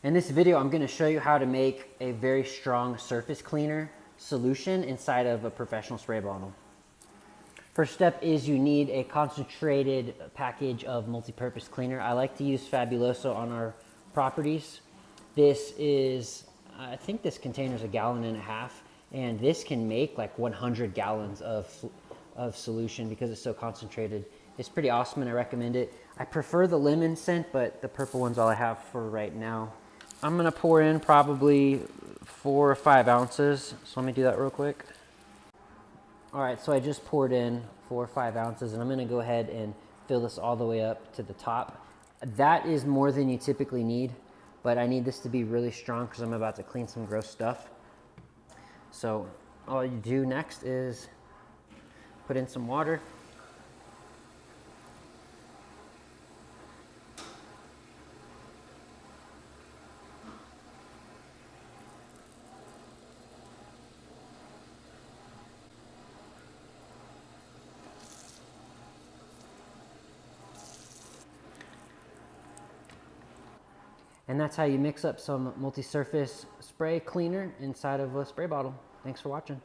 In this video, I'm going to show you how to make a very strong surface cleaner solution inside of a professional spray bottle. First step is you need a concentrated package of multi-purpose cleaner. I like to use Fabuloso on our properties. This is, I think this container is 1.5 gallons, and this can make like 100 gallons of solution because it's so concentrated. It's pretty awesome and I recommend it. I prefer the lemon scent, but the purple one's all I have for right now. I'm gonna pour in probably 4 or 5 ounces. So let me do that real quick. All right, so I just poured in 4 or 5 ounces and I'm gonna go ahead and fill this all the way up to the top. That is more than you typically need, but I need this to be really strong because I'm about to clean some gross stuff. So all you do next is put in some water. And that's how you mix up some multi-surface spray cleaner inside of a spray bottle. Thanks for watching.